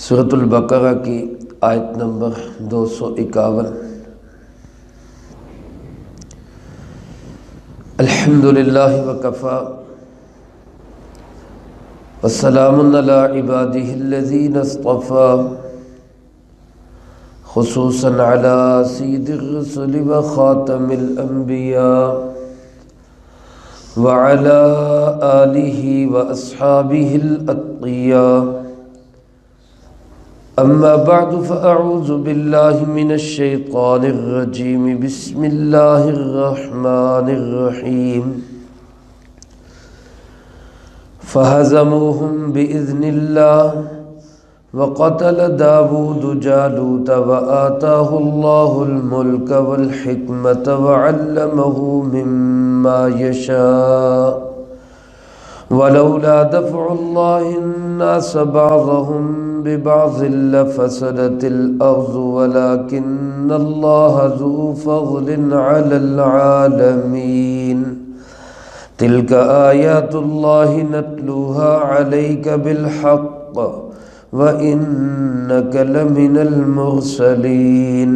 سورۃ البقرہ کی آیت نمبر 251۔ الحمدللہ وکفی والسلام علی عبادہ الذین اصطفی، خصوصا علی سید الرسل وخاتم الانبیاء وعلی آلہ واصحابہ الاتقیاء۔ اما بعد فاعوذ باللہ من الشیطان الرجیم، بسم اللہ الرحمن الرحیم۔ فہزموہم بإذن اللہ وقتل داود جالوت وآتاہ اللہ الملک والحکمت وعلمہ مما یشاء، ولولا دفع اللہ الناس بعضهم ببعض لفسدت الأرض ولكن الله ذو فضل على العالمين۔ تلك آيات الله نتلوها عليك بالحق وإنك لمن المرسلين۔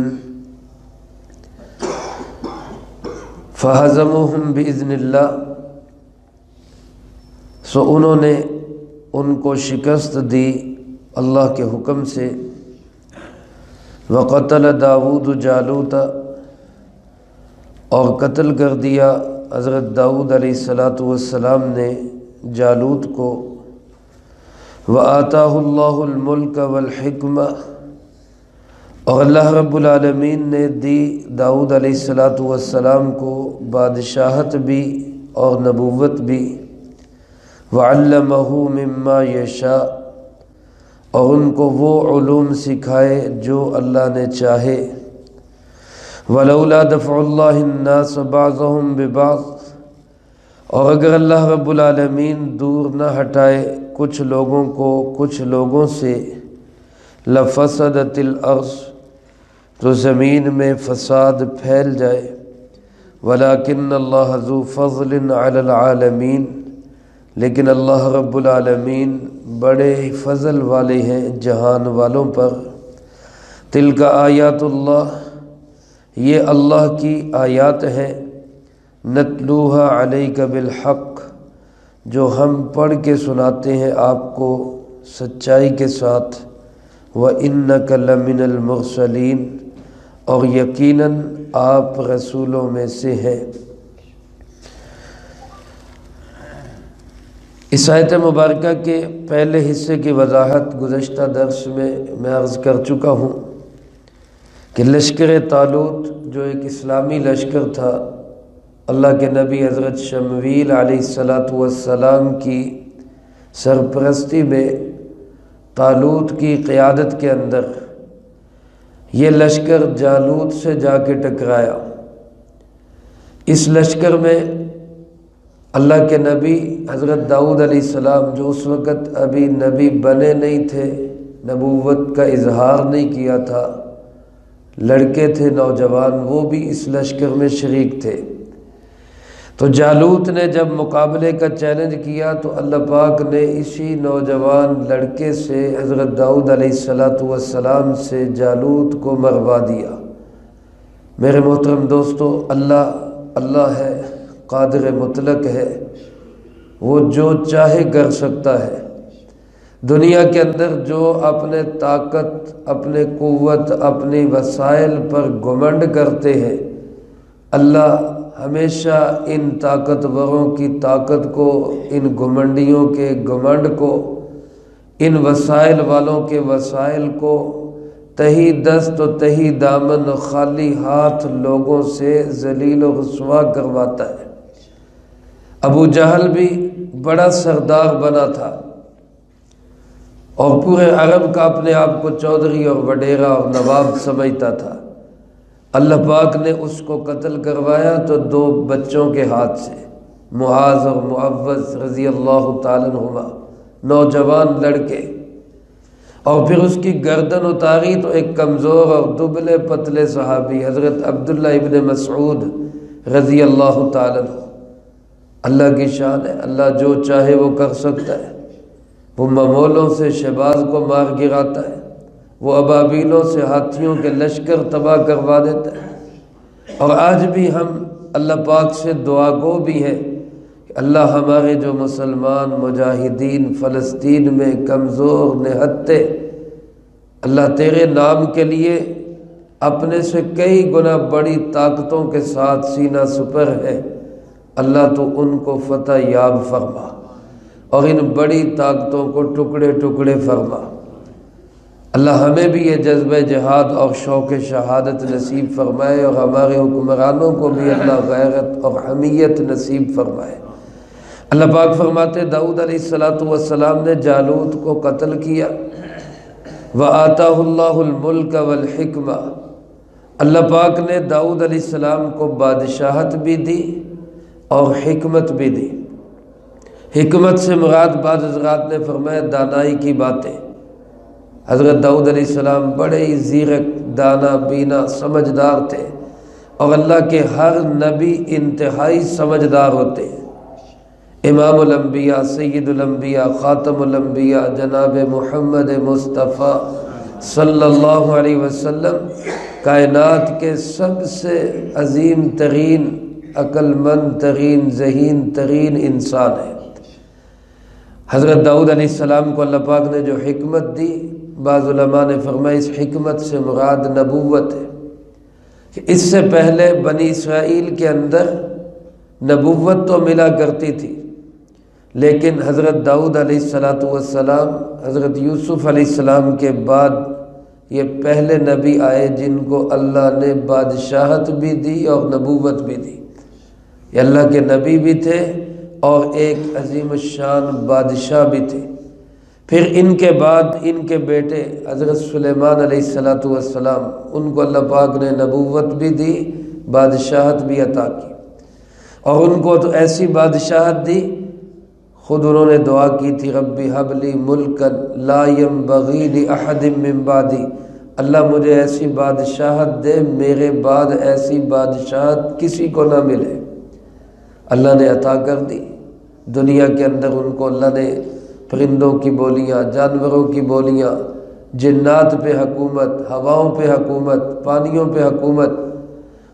فہزموہم بإذن اللہ، سو انہوں نے ان کو شکست دی اللہ کے حکم سے۔ وقتل داود جالوت، اور قتل کر دیا حضرت داؤد علیہ السلام نے جالوت کو۔ وآتاہ اللہ الملک والحکمہ، اور اللہ رب العالمین نے دی داؤد علیہ السلام کو بادشاہت بھی اور نبوت بھی۔ وعلمہ مما یشاء، اور ان کو وہ علوم سکھائے جو اللہ نے چاہے۔ ولولا دفع اللہ الناس بعضهم ببعض، اور اگر اللہ رب العالمین دور نہ ہٹائے کچھ لوگوں کو کچھ لوگوں سے، لفسدت الارض، تو زمین میں فساد پھیل جائے۔ ولکن اللہ ذو فضل علی العالمین، لیکن اللہ رب العالمین بڑے فضل والے ہیں جہان والوں پر۔ تلک آیات اللہ، یہ اللہ کی آیات ہیں۔ نتلوہا علیک بالحق، جو ہم پڑھ کے سناتے ہیں آپ کو سچائی کے ساتھ۔ وَإِنَّكَ لَمِنَ الْمُرْسَلِينَ، اور یقیناً آپ رسولوں میں سے ہیں۔ اس آیت مبارکہ کے پہلے حصے کی وضاحت گزشتہ درس میں عرض کر چکا ہوں کہ لشکر طالوت جو ایک اسلامی لشکر تھا، اللہ کے نبی حضرت شمویل علیہ السلام کی سرپرستی میں طالوت کی قیادت کے اندر یہ لشکر جالوت سے جا کے ٹکرایا۔ اس لشکر میں اللہ کے نبی حضرت داؤد علیہ السلام، جو اس وقت ابھی نبی بنے نہیں تھے، نبوت کا اظہار نہیں کیا تھا، لڑکے تھے نوجوان، وہ بھی اس لشکر میں شریک تھے۔ تو جالوت نے جب مقابلے کا چیلنج کیا تو اللہ پاک نے اسی نوجوان لڑکے سے، حضرت داؤد علیہ السلام سے، جالوت کو مروا دیا۔ میرے محترم دوستو، اللہ ہے، قادر مطلق ہے، وہ جو چاہے کر سکتا ہے۔ دنیا کے اندر جو اپنے طاقت، اپنے قوت، اپنی وسائل پر گھمنڈ کرتے ہیں، اللہ ہمیشہ ان طاقتوروں کی طاقت کو، ان گھمنڈیوں کے گھمنڈ کو، ان وسائل والوں کے وسائل کو تہی دست و تہی دامن، خالی ہاتھ لوگوں سے ذلیل و رسوا کرواتا ہے۔ ابو جہل بھی بڑا سردار بنا تھا اور پورے عرب کا اپنے آپ کو چودھری اور وڈیرا اور نواب سمجھتا تھا۔ اللہ پاک نے اس کو قتل کروایا تو دو بچوں کے ہاتھ سے، معاذ اور معوذ رضی اللہ تعالیٰ عنہما، نوجوان لڑکے، اور پھر اس کی گردن اتاری تو ایک کمزور اور دبلے پتلے صحابی حضرت عبداللہ ابن مسعود رضی اللہ تعالیٰ عنہ۔ اللہ کی شان ہے، اللہ جو چاہے وہ کر سکتا ہے۔ وہ ممولوں سے شہباز کو مار گراتا ہے، وہ ابابیلوں سے ہاتھیوں کے لشکر تباہ کروا دیتا ہے۔ اور آج بھی ہم اللہ پاک سے دعا گو بھی ہے کہ اللہ ہمارے جو مسلمان مجاہدین فلسطین میں کمزور نہتے، اللہ تیرے نام کے لیے اپنے سے کئی گنا بڑی طاقتوں کے ساتھ سینہ سپر ہے، اللہ تو ان کو فتح یاب فرما اور ان بڑی طاقتوں کو ٹکڑے ٹکڑے فرما۔ اللہ ہمیں بھی یہ جذبہ جہاد اور شوق شہادت نصیب فرمائے، اور ہمارے حکمرانوں کو بھی اللہ غیرت اور حمیت نصیب فرمائے۔ اللہ پاک فرماتے داؤد علیہ السلام نے جالوت کو قتل کیا، وَآتَاهُ اللَّهُ الْمُلْكَ وَالْحِكْمَةَ، اللہ پاک نے داؤد علیہ السلام کو بادشاہت بھی دی اور حکمت بھی دی۔ حکمت سے مراد بعض حضرات نے فرمایا دانائی کی باتیں۔ حضرت داؤد علیہ السلام بڑے ہی زیرک، دانا، بینا، سمجھدار تھے، اور اللہ کے ہر نبی انتہائی سمجھدار ہوتے ہیں۔ امام الانبیاء، سید الانبیاء، خاتم الانبیاء جناب محمد مصطفیٰ صلی اللہ علیہ وسلم کائنات کے سب سے عظیم ترین، عقل مند ترین، ذہین ترین انسان ہے۔ حضرت داؤد علیہ السلام کو اللہ پاک نے جو حکمت دی، بعض علماء نے فرمایا اس حکمت سے مراد نبوت ہے، کہ اس سے پہلے بنی اسرائیل کے اندر نبوت تو ملا کرتی تھی، لیکن حضرت داؤد علیہ السلام، حضرت یوسف علیہ السلام کے بعد یہ پہلے نبی آئے جن کو اللہ نے بادشاہت بھی دی اور نبوت بھی دی۔ یہ اللہ کے نبی بھی تھے اور ایک عظیم الشان بادشاہ بھی تھے۔ پھر ان کے بعد ان کے بیٹے حضرت سلیمان علیہ السلام، ان کو اللہ پاک نے نبوت بھی دی، بادشاہت بھی عطا کی، اور ان کو تو ایسی بادشاہت دی، خود انہوں نے دعا کی تھی ربی حب لی ملکا لا ینبغی لأحد من بعدی، اللہ مجھے ایسی بادشاہت دے میرے بعد ایسی بادشاہت کسی کو نہ ملے۔ اللہ نے عطا کر دی۔ دنیا کے اندر ان کو اللہ نے پرندوں کی بولیاں، جانوروں کی بولیاں، جنات پہ حکومت، ہواؤں پہ حکومت، پانیوں پہ حکومت،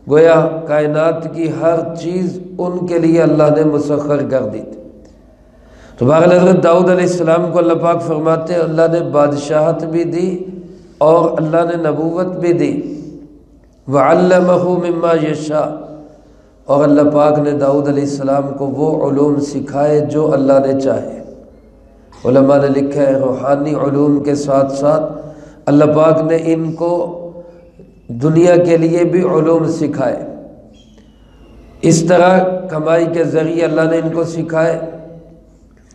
گویا کائنات کی ہر چیز ان کے لیے اللہ نے مسخر کر دی تھی۔ تو بہرحال حضرت داؤد علیہ السلام کو اللہ پاک فرماتے ہیں اللہ نے بادشاہت بھی دی اور اللہ نے نبوت بھی دی، وَعَلَّمَهُ مِمَّا يَشَاءُ، اور اللہ پاک نے داؤد علیہ السلام کو وہ علوم سکھائے جو اللہ نے چاہے۔ علماء نے لکھا ہے روحانی علوم کے ساتھ ساتھ اللہ پاک نے ان کو دنیا کے لیے بھی علوم سکھائے۔ اس طرح کمائی کے ذریعے اللہ نے ان کو سکھائے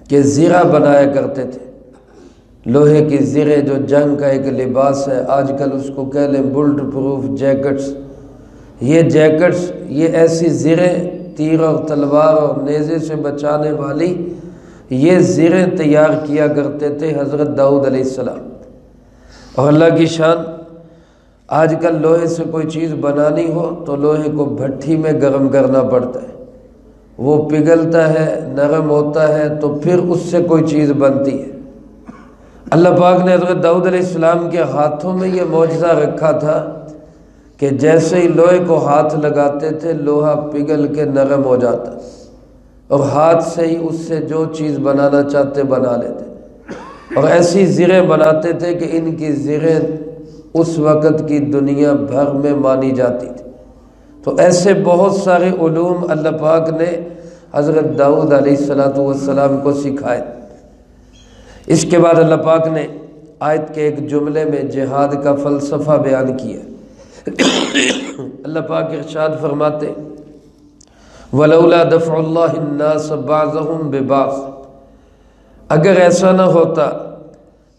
کہ زرہ بنایا کرتے تھے، لوہے کی زرے جو جنگ کا ایک لباس ہے، آج کل اس کو کہہ لیں بلٹ پروف جیکٹس، یہ جیکٹس، یہ ایسی زریں تیر اور تلوار اور نیزے سے بچانے والی یہ زریں تیار کیا کرتے تھے حضرت داؤد علیہ السلام۔ اور اللہ کی شان، آج کل لوہے سے کوئی چیز بنانی ہو تو لوہے کو بھٹی میں گرم کرنا پڑتا ہے، وہ پگھلتا ہے، نرم ہوتا ہے، تو پھر اس سے کوئی چیز بنتی ہے۔ اللہ پاک نے حضرت داؤد علیہ السلام کے ہاتھوں میں یہ معجزہ رکھا تھا کہ جیسے ہی لوہے کو ہاتھ لگاتے تھے لوہا پگھل کے نرم ہو جاتا، اور ہاتھ سے ہی اس سے جو چیز بنانا چاہتے بنا لیتے، اور ایسی زریں بناتے تھے کہ ان کی زریں اس وقت کی دنیا بھر میں مانی جاتی تھی۔ تو ایسے بہت سارے علوم اللہ پاک نے حضرت داؤد علیہ السلام کو سکھائے۔ اس کے بعد اللہ پاک نے آیت کے ایک جملے میں جہاد کا فلسفہ بیان کیا۔ اللہ پاک ارشاد فرماتے وَلَوْلَا دَفْعُ اللَّهِ النَّاسَ بَعْضَهُمْ بِبَعْضٍ، اگر ایسا نہ ہوتا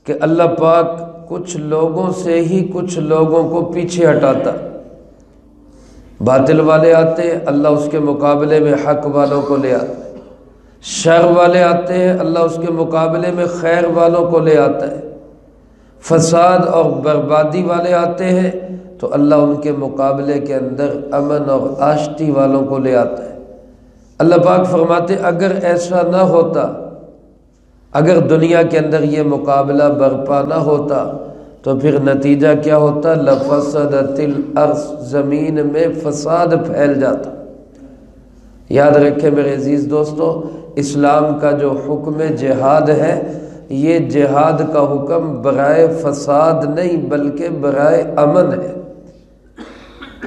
کہ اللہ پاک کچھ لوگوں سے ہی کچھ لوگوں کو پیچھے ہٹاتا، باطل والے آتے ہیں اللہ اس کے مقابلے میں حق والوں کو لے آتا ہے، شر والے آتے ہیں اللہ اس کے مقابلے میں خیر والوں کو لے آتا ہے، فساد اور بربادی والے آتے ہیں تو اللہ ان کے مقابلے کے اندر امن اور آشتی والوں کو لے آتا ہے۔ اللہ پاک فرماتے اگر ایسا نہ ہوتا اگر دنیا کے اندر یہ مقابلہ برپا نہ ہوتا تو پھر نتیجہ کیا ہوتا؟ لفسدت الارض، زمین میں فساد پھیل جاتا۔ یاد رکھیں میرے عزیز دوستو، اسلام کا جو حکم جہاد ہے، یہ جہاد کا حکم برائے فساد نہیں بلکہ برائے امن ہے۔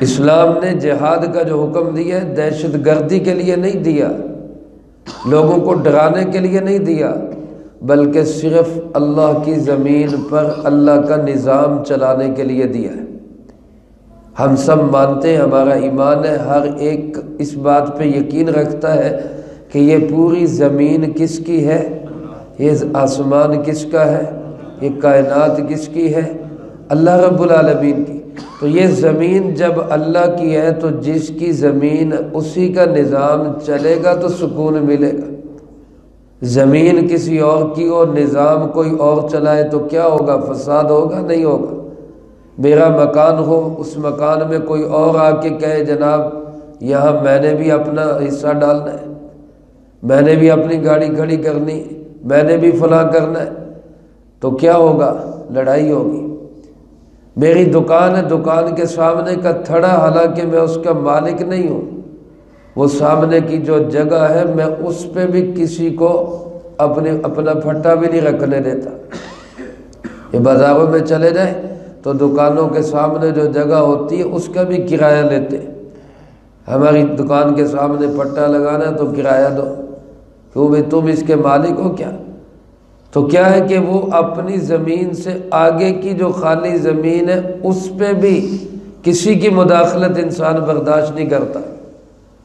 اسلام نے جہاد کا جو حکم دیا ہے دہشت گردی کے لیے نہیں دیا، لوگوں کو ڈرانے کے لیے نہیں دیا، بلکہ صرف اللہ کی زمین پر اللہ کا نظام چلانے کے لیے دیا ہے۔ ہم سب مانتے ہیں، ہمارا ایمان ہے، ہر ایک اس بات پہ یقین رکھتا ہے کہ یہ پوری زمین کس کی ہے، یہ آسمان کس کا ہے، یہ کائنات کس کی ہے؟ اللہ رب العالمین کی۔ تو یہ زمین جب اللہ کی ہے تو جس کی زمین اسی کا نظام چلے گا تو سکون ملے گا۔ زمین کسی اور کی اور نظام کوئی اور چلائے تو کیا ہوگا؟ فساد ہوگا؟ نہیں ہوگا۔ میرا مکان ہو، اس مکان میں کوئی اور آ کے کہے جناب یہاں میں نے بھی اپنا حصہ ڈالنا ہے، میں نے بھی اپنی گاڑی کھڑی کرنی، میں نے بھی فلاں کرنا ہے، تو کیا ہوگا؟ لڑائی ہوگی۔ میری دکان ہے، دکان کے سامنے کا تھڑا، حالانکہ میں اس کا مالک نہیں ہوں، وہ سامنے کی جو جگہ ہے میں اس پہ بھی کسی کو اپنا پھٹا بھی نہیں رکھنے دیتا۔ یہ بازاروں میں چلے جائیں تو دکانوں کے سامنے جو جگہ ہوتی ہے اس کا بھی کرایہ لیتے ہیں۔ ہماری دکان کے سامنے پٹا لگانا ہے تو کرایہ دو، کیوں بھائی تم اس کے مالک ہو کیا؟ تو کیا ہے کہ وہ اپنی زمین سے آگے کی جو خالی زمین ہے اس پہ بھی کسی کی مداخلت انسان برداشت نہیں کرتا۔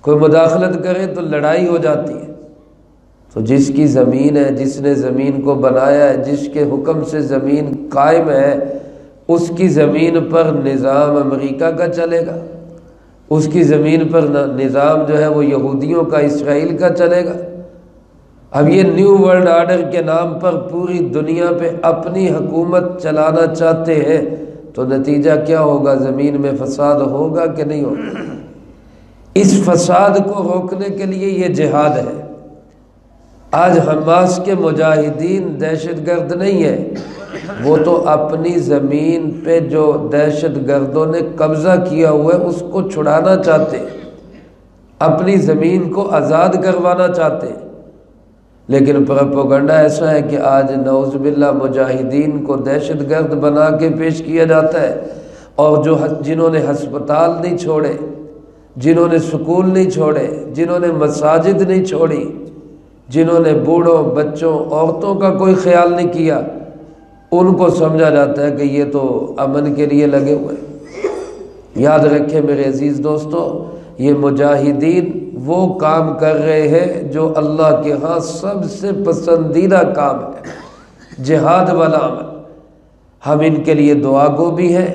کوئی مداخلت کرے تو لڑائی ہو جاتی ہے۔ تو جس کی زمین ہے، جس نے زمین کو بنایا ہے، جس کے حکم سے زمین قائم ہے، اس کی زمین پر نظام امریکہ کا چلے گا، اس کی زمین پر نظام جو ہے وہ یہودیوں کا، اسرائیل کا چلے گا۔ اب یہ نیو ورلڈ آرڈر کے نام پر پوری دنیا پہ اپنی حکومت چلانا چاہتے ہیں، تو نتیجہ کیا ہوگا؟ زمین میں فساد ہوگا کہ نہیں ہوگا؟ اس فساد کو روکنے کے لیے یہ جہاد ہے۔ آج حماس کے مجاہدین دہشت گرد نہیں ہے، وہ تو اپنی زمین پہ جو دہشت گردوں نے قبضہ کیا ہوا ہے اس کو چھڑانا چاہتے، اپنی زمین کو آزاد کروانا چاہتے۔ لیکن پروپیگنڈا ایسا ہے کہ آج نعوذ باللہ مجاہدین کو دہشت گرد بنا کے پیش کیا جاتا ہے، اور جنہوں نے ہسپتال نہیں چھوڑے، جنہوں نے سکول نہیں چھوڑے، جنہوں نے مساجد نہیں چھوڑی، جنہوں نے بوڑھوں، بچوں، عورتوں کا کوئی خیال نہیں کیا، ان کو سمجھا جاتا ہے کہ یہ تو امن کے لیے لگے ہوئے۔ یاد رکھیں میرے عزیز دوستو، یہ مجاہدین وہ کام کر رہے ہیں جو اللہ کے ہاں سب سے پسندیدہ کام ہے، جہاد والا عمل۔ ہم ان کے لیے دعا گو بھی ہیں،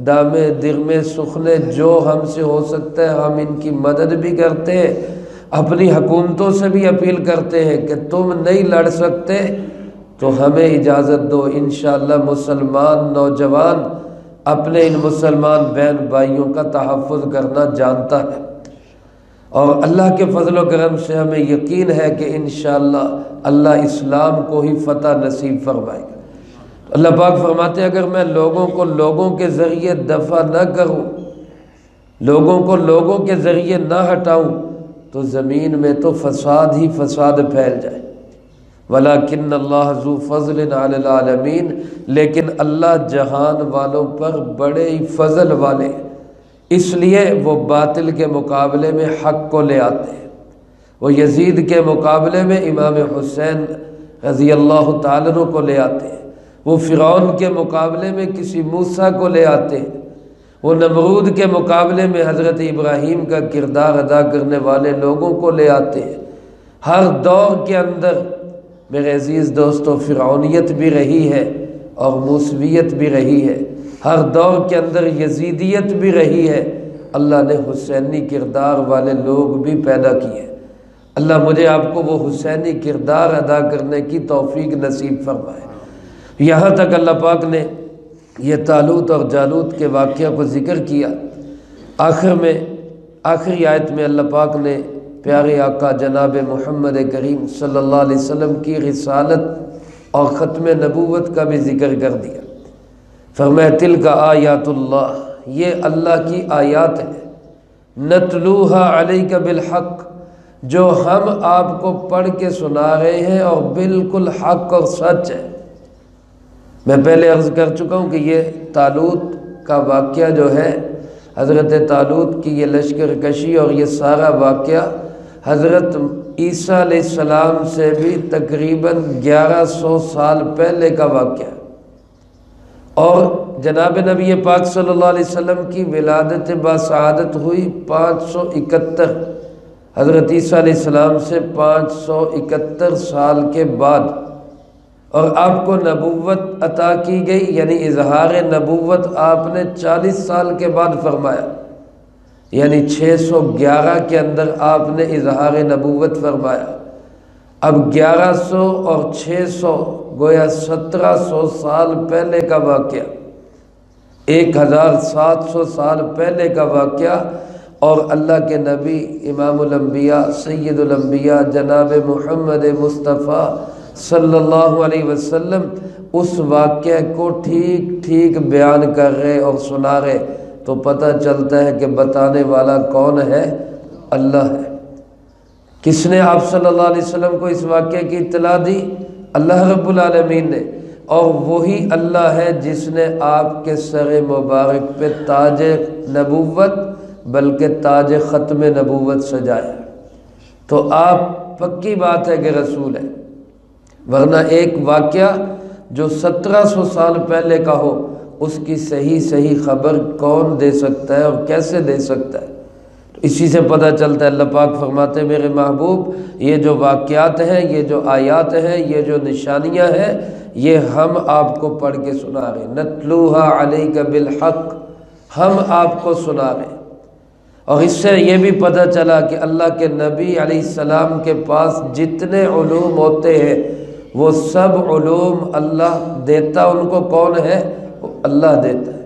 دامے درمے سخنے جو ہم سے ہو سکتا ہے ہم ان کی مدد بھی کرتے ہیں، اپنی حکومتوں سے بھی اپیل کرتے ہیں کہ تم نہیں لڑ سکتے تو ہمیں اجازت دو، انشاءاللہ مسلمان نوجوان اپنے ان مسلمان بہن بھائیوں کا تحفظ کرنا جانتا ہے، اور اللہ کے فضل و کرم سے ہمیں یقین ہے کہ انشاءاللہ اللہ اسلام کو ہی فتح نصیب فرمائے گا۔ اللہ پاک فرماتے ہیں اگر میں لوگوں کو لوگوں کے ذریعے دفع نہ کروں، لوگوں کو لوگوں کے ذریعے نہ ہٹاؤں، تو زمین میں تو فساد ہی فساد پھیل جائے۔ وَلَكِنَّ اللَّهَ ذُو فَضْلٍ عَلَى الْعَالَمِينَ، لیکن اللہ جہان والوں پر بڑے ہی فضل والے، اس لیے وہ باطل کے مقابلے میں حق کو لے آتے ہیں۔ وہ یزید کے مقابلے میں امام حسین رضی اللہ تعالیٰ عنہ کو لے آتے ہیں، وہ فرعون کے مقابلے میں کسی موسیٰ کو لے آتے ہیں، وہ نمرود کے مقابلے میں حضرت ابراہیم کا کردار ادا کرنے والے لوگوں کو لے آتے ہیں۔ ہر دور کے اندر میرے عزیز دوستو فرعونیت بھی رہی ہے اور موسویت بھی رہی ہے، ہر دور کے اندر یزیدیت بھی رہی ہے، اللہ نے حسینی کردار والے لوگ بھی پیدا کیے۔ اللہ مجھے آپ کو وہ حسینی کردار ادا کرنے کی توفیق نصیب فرمائے۔ یہاں تک اللہ پاک نے یہ طالوت اور جالوت کے واقعہ کو ذکر کیا۔ آخری آیت میں اللہ پاک نے پیارے آقا جناب محمد کریم صلی اللہ علیہ وسلم کی رسالت اور ختم نبوت کا بھی ذکر کر دیا۔ فرمایا تلک آیات اللہ، یہ اللہ کی آیات ہے، نتلوہا علیک بالحق، جو ہم آپ کو پڑھ کے سنا رہے ہیں اور بالکل حق اور سچ ہے۔ میں پہلے عرض کر چکا ہوں کہ یہ طالوت کا واقعہ جو ہے، حضرت طالوت کی یہ لشکر کشی اور یہ سارا واقعہ حضرت عیسیٰ علیہ السلام سے بھی تقریباً 1100 سال پہلے کا واقعہ ہے، اور جناب نبی پاک صلی اللہ علیہ وسلم کی ولادت باسعادت ہوئی 571، حضرت عیسیٰ علیہ السلام سے 571 سال کے بعد، اور آپ کو نبوت عطا کی گئی، یعنی اظہار نبوت آپ نے 40 سال کے بعد فرمایا، یعنی 611 کے اندر آپ نے اظہار نبوت فرمایا۔ اب 1100 اور 600 گویا 1700 سال پہلے کا واقعہ، 1700 سال پہلے کا واقعہ، اور اللہ کے نبی امام الانبیاء سید الانبیاء جناب محمد مصطفیٰ صلی اللہ علیہ وسلم اس واقعہ کو ٹھیک ٹھیک بیان کر رہے اور سنا رہے، تو پتہ چلتا ہے کہ بتانے والا کون ہے؟ اللہ ہے۔ کس نے آپ صلی اللہ علیہ وسلم کو اس واقعے کی اطلاع دی؟ اللہ رب العالمین نے، اور وہی اللہ ہے جس نے آپ کے سر مبارک پہ تاج نبوت بلکہ تاج ختم نبوت سجایا، تو آپ پکی بات ہے کہ رسول ہے، ورنہ ایک واقعہ جو 1700 سال پہلے کا ہو اس کی صحیح خبر کون دے سکتا ہے اور کیسے دے سکتا ہے؟ اسی سے پتہ چلتا ہے۔ اللہ پاک فرماتے ہیں میرے محبوب یہ جو واقعات ہیں، یہ جو آیات ہیں، یہ جو نشانیاں ہیں، یہ ہم آپ کو پڑھ کے سنا رہے ہیں، نتلوہا علیک بالحق، ہم آپ کو سنا رہے ہیں۔ اور اس سے یہ بھی پتہ چلا کہ اللہ کے نبی علیہ السلام کے پاس جتنے علوم ہوتے ہیں وہ سب علوم اللہ دیتا، ان کو کون ہے؟ وہ اللہ دیتا ہے۔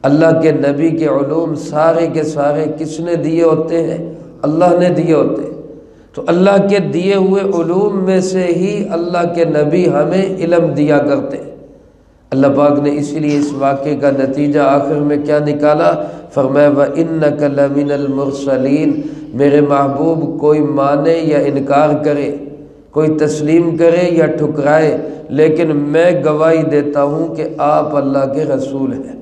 اللہ کے نبی کے علوم سارے کے سارے کس نے دیے ہوتے ہیں؟ اللہ نے دیے ہوتے ہیں۔ تو اللہ کے دیے ہوئے علوم میں سے ہی اللہ کے نبی ہمیں علم دیا کرتے ہیں۔ اللہ پاک نے اسی لیے اس واقعے کا نتیجہ آخر میں کیا نکالا؟ فرمایا وَإِنَّكَ لَمِنَ الْمُرْسَلِينَ، میرے محبوب کوئی مانے یا انکار کرے، کوئی تسلیم کرے یا ٹھکرائے، لیکن میں گواہی دیتا ہوں کہ آپ اللہ کے رسول ہیں۔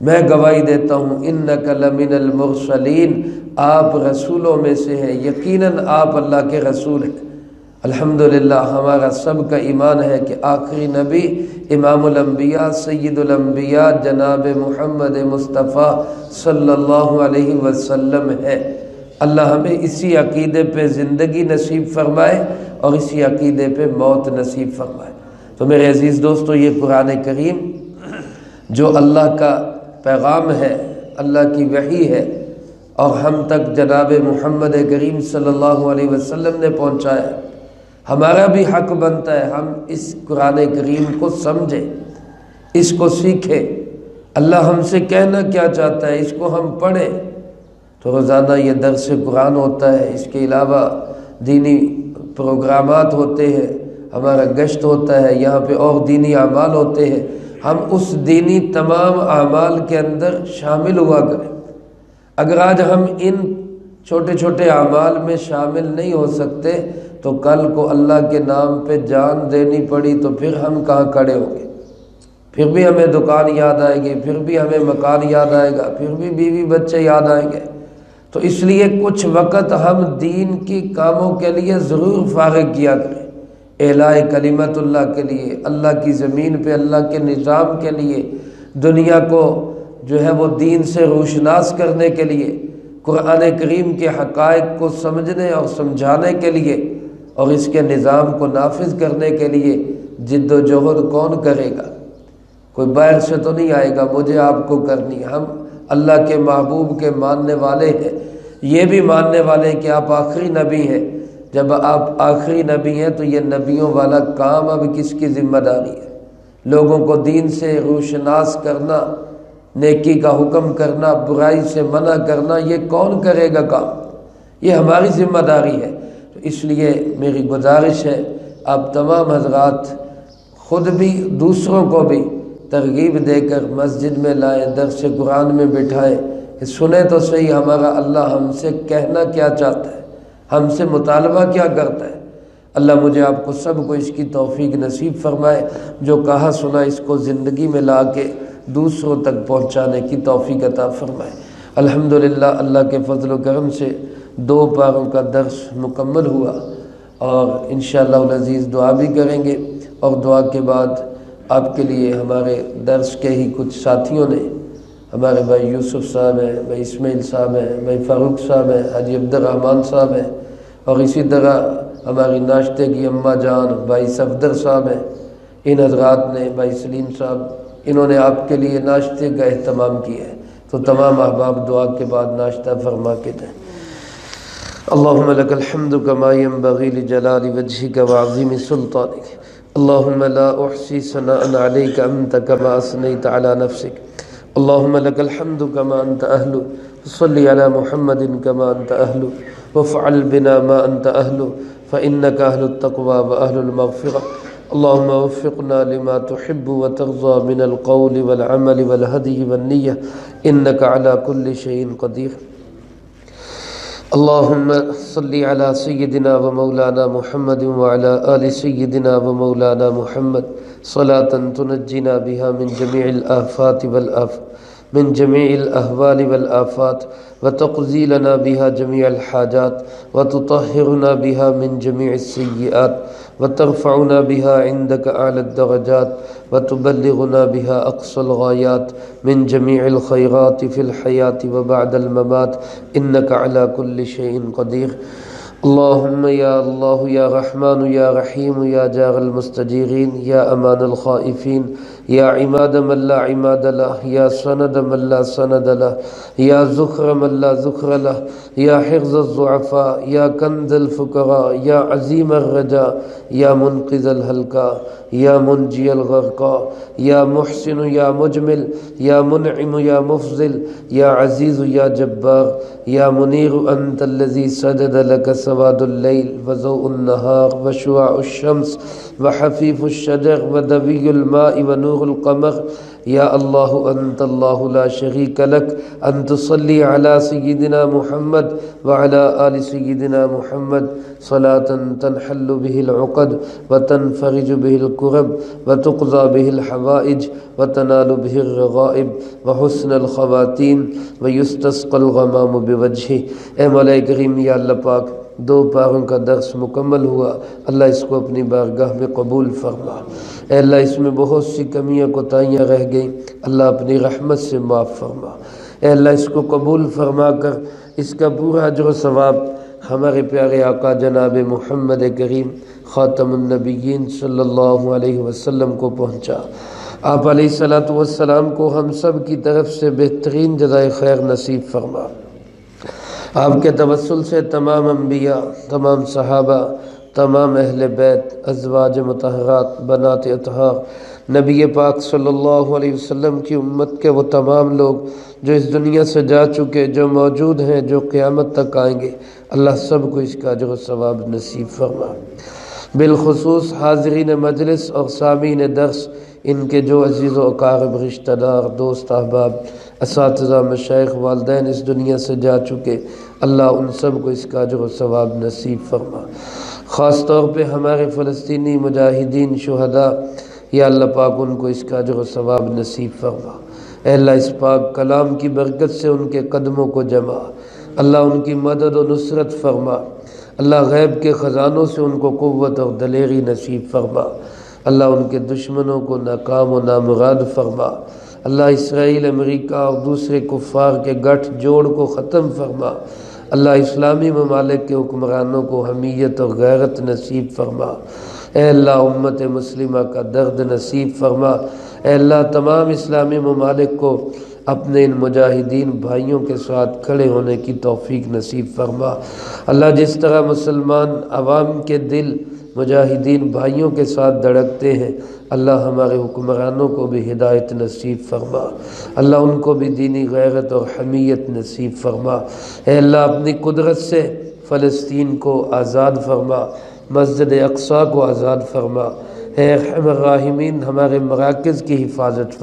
میں گواہی دیتا ہوں اِنَّكَ لَمِنَ الْمُرْسَلِينَ، آپ رسولوں میں سے ہیں، یقیناً آپ اللہ کے رسول ہیں۔ الحمدللہ ہمارا سب کا ایمان ہے کہ آخری نبی امام الانبیاء سید الانبیاء جناب محمد مصطفیٰ صلی اللہ علیہ وسلم ہے۔ اللہ ہمیں اسی عقیدے پہ زندگی نصیب فرمائے اور اسی عقیدے پہ موت نصیب فرمائے۔ تو میرے عزیز دوستو، یہ قرآن کریم جو اللہ کا پیغام ہے، اللہ کی وحی ہے، اور ہم تک جناب محمد کریم صلی اللہ علیہ وسلم نے پہنچایا، ہمارا بھی حق بنتا ہے ہم اس قرآن کریم کو سمجھیں، اس کو سیکھیں۔ اللہ ہم سے کہنا کیا چاہتا ہے اس کو ہم پڑھیں۔ تو روزانہ یہ درس قرآن ہوتا ہے، اس کے علاوہ دینی پروگرامات ہوتے ہیں، ہمارا گشت ہوتا ہے، یہاں پہ اور دینی اعمال ہوتے ہیں۔ ہم اس دینی تمام اعمال کے اندر شامل ہوا کریں۔ اگر آج ہم ان چھوٹے چھوٹے اعمال میں شامل نہیں ہو سکتے تو کل کو اللہ کے نام پہ جان دینی پڑی تو پھر ہم کہاں کھڑے ہوں گے؟ پھر بھی ہمیں دکان یاد آئے گی، پھر بھی ہمیں مکان یاد آئے گا، پھر بھی بیوی بچے یاد آئیں گے۔ تو اس لیے کچھ وقت ہم دین کی کاموں کے لیے ضرور فارغ کیا کریں، اعلاء کلمت اللہ کے لیے، اللہ کی زمین پہ اللہ کے نظام کے لیے، دنیا کو جو ہے وہ دین سے روشناس کرنے کے لیے، قرآن کریم کے حقائق کو سمجھنے اور سمجھانے کے لیے، اور اس کے نظام کو نافذ کرنے کے لیے جد و جہد کون کرے گا؟ کوئی باہر سے تو نہیں آئے گا، مجھے آپ کو کرنی۔ ہم اللہ کے محبوب کے ماننے والے ہیں، یہ بھی ماننے والے ہیں کہ آپ آخری نبی ہیں۔ جب آپ آخری نبی ہیں تو یہ نبیوں والا کام اب کس کی ذمہ داری ہے؟ لوگوں کو دین سے روشناس کرنا، نیکی کا حکم کرنا، برائی سے منع کرنا، یہ کون کرے گا کام؟ یہ ہماری ذمہ داری ہے۔ تو اس لیے میری گزارش ہے آپ تمام حضرات خود بھی دوسروں کو بھی ترغیب دے کر مسجد میں لائیں، درس قرآن میں بٹھائیں کہ سنیں تو صحیح ہمارا اللہ ہم سے کہنا کیا چاہتا ہے، ہم سے مطالبہ کیا کرتا ہے۔ اللہ مجھے آپ کو سب کو اس کی توفیق نصیب فرمائے، جو کہا سنا اس کو زندگی میں لا کے دوسروں تک پہنچانے کی توفیق عطا فرمائے۔ الحمدللہ اللہ کے فضل و کرم سے 2 پاروں کا درس مکمل ہوا، اور انشاءاللہ العزیز دعا بھی کریں گے، اور دعا کے بعد آپ کے لیے ہمارے درس کے ہی کچھ ساتھیوں نے، ہمارے بھائی یوسف صاحب ہیں، بھائی اسماعیل صاحب ہیں، بھائی فاروق صاحب ہیں، حاجی عبدالرحمن صاحب ہیں، اور اسی طرح ہماری ناشتے کی اماں جان بھائی صفدر صاحب ہیں، ان حضرات نے، بھائی سلیم صاحب، انہوں نے آپ کے لیے ناشتے کا اہتمام کیا ہے، تو تمام احباب دعا کے بعد ناشتہ فرما کے دیں۔ اللہم لک الحمد کما ینبغی لجلال وجہک وعظیم سلطانک، اللہم لا احصی ثناء علیک انت کما اثنیت علی نفسک، اللہم لک الحمد کما انت اہل، صلی علی محمد کما انت اہل، وافعل بنا ما انت اہل، فإنک اہل التقوی واہل المغفرہ، اللہم وفقنا لما تحب وترضى من القول والعمل والهدي والنیہ انک علی کل شیء قدیر۔ اللہم صلی علی سیدنا و مولانا محمد وعلی آل سیدنا و مولانا محمد صلاة تنجینا بها من جمیع الآفات من جميع الأهوال والآفات وتقضي لنا بها جميع الحاجات وتطهرنا بها من جميع السيئات وترفعنا بها عندك أعلى الدرجات وتبلغنا بها أقصى الغايات من جميع الخيرات في الحياة وبعد الممات إنك على كل شيء قدير۔ اللهم يا الله يا رحمن يا رحيم يا جار المستجيرين يا أمان الخائفين يا عماد من لا عماد له يا سند من لا سند له يا ذخر من لا ذخر له يا حفظ الضعفاء يا كنز الفقراء يا عزيم الرجاء يا منقذ الهلكاء يا منجي الغرقاء يا محسن يا مجمل يا منعم يا مفضل يا عزيز يا جبار يا منير أنت الذي سجد لك سواد الليل وضوء النهار وشعاع الشمس وحفيف الشجر ودوي الماء ونور القمر يا الله أنت الله لا شريك لك أن تصلي على سيدنا محمد وعلى آل سيدنا محمد صلاة تنحل به العقد وتنفرج به الكرب وتقضى به الحوائج وتنال به الرغائب وحسن الخواتيم ويستسقى الغمام بوجهه۔ اے مولا کریم یا اللہ پاک 2 پاروں کا درس مکمل ہوا، اللہ اس کو اپنی بارگاہ میں قبول فرما۔ اے اللہ اس میں بہت سی کمیاں کوتاہیاں رہ گئیں، اللہ اپنی رحمت سے معاف فرما۔ اے اللہ اس کو قبول فرما کر اس کا پورا اجر و ثواب ہمارے پیارے آقا جناب محمد کریم خاتم النبیین صلی اللہ علیہ وسلم کو پہنچا۔ آپ علیہ السلام کو ہم سب کی طرف سے بہترین جزائے خیر نصیب فرما۔ آپ کے توسل سے تمام انبیاء، تمام صحابہ، تمام اہل بیت، ازواج مطہرات، بنات اطہار، نبی پاک صلی اللہ علیہ وسلم کی امت کے وہ تمام لوگ جو اس دنیا سے جا چکے، جو موجود ہیں، جو قیامت تک آئیں گے، اللہ سب کو اس کا اجر و ثواب نصیب فرما۔ بالخصوص حاضرین مجلس اور سامعین درس، ان کے جو عزیز و اقارب، رشتہ دار، دوست، احباب، اساتذہ، مشائخ، والدین اس دنیا سے جا چکے، اللہ ان سب کو اس کا اجر و ثواب نصیب فرما۔ خاص طور پہ ہمارے فلسطینی مجاہدین شہداء، یا اللہ پاک ان کو اس کا اجر و ثواب نصیب فرما۔ اے اللہ اس پاک کلام کی برکت سے ان کے قدموں کو جما، اللہ ان کی مدد و نصرت فرما، اللہ غیب کے خزانوں سے ان کو قوت اور دلیری نصیب فرما، اللہ ان کے دشمنوں کو ناکام و نامراد فرما، اللہ اسرائیل، امریکہ اور دوسرے کفار کے گٹھ جوڑ کو ختم فرما، اللہ اسلامی ممالک کے حکمرانوں کو حمیت اور غیرت نصیب فرما۔ اے اللہ امت مسلمہ کا درد نصیب فرما۔ اے اللہ تمام اسلامی ممالک کو اپنے ان مجاہدین بھائیوں کے ساتھ کھڑے ہونے کی توفیق نصیب فرما۔ اللہ جس طرح مسلمان عوام کے دل مجاہدین بھائیوں کے ساتھ دھڑکتے ہیں، اللہ ہمارے حکمرانوں کو بھی ہدایت نصیب فرما، اللہ ان کو بھی دینی غیرت اور حمیت نصیب فرما۔ اے اللہ اپنی قدرت سے فلسطین کو آزاد فرما، مسجد اقصیٰ کو آزاد فرما، اے ارحم الراحمین ہمارے مراکز کی حفاظت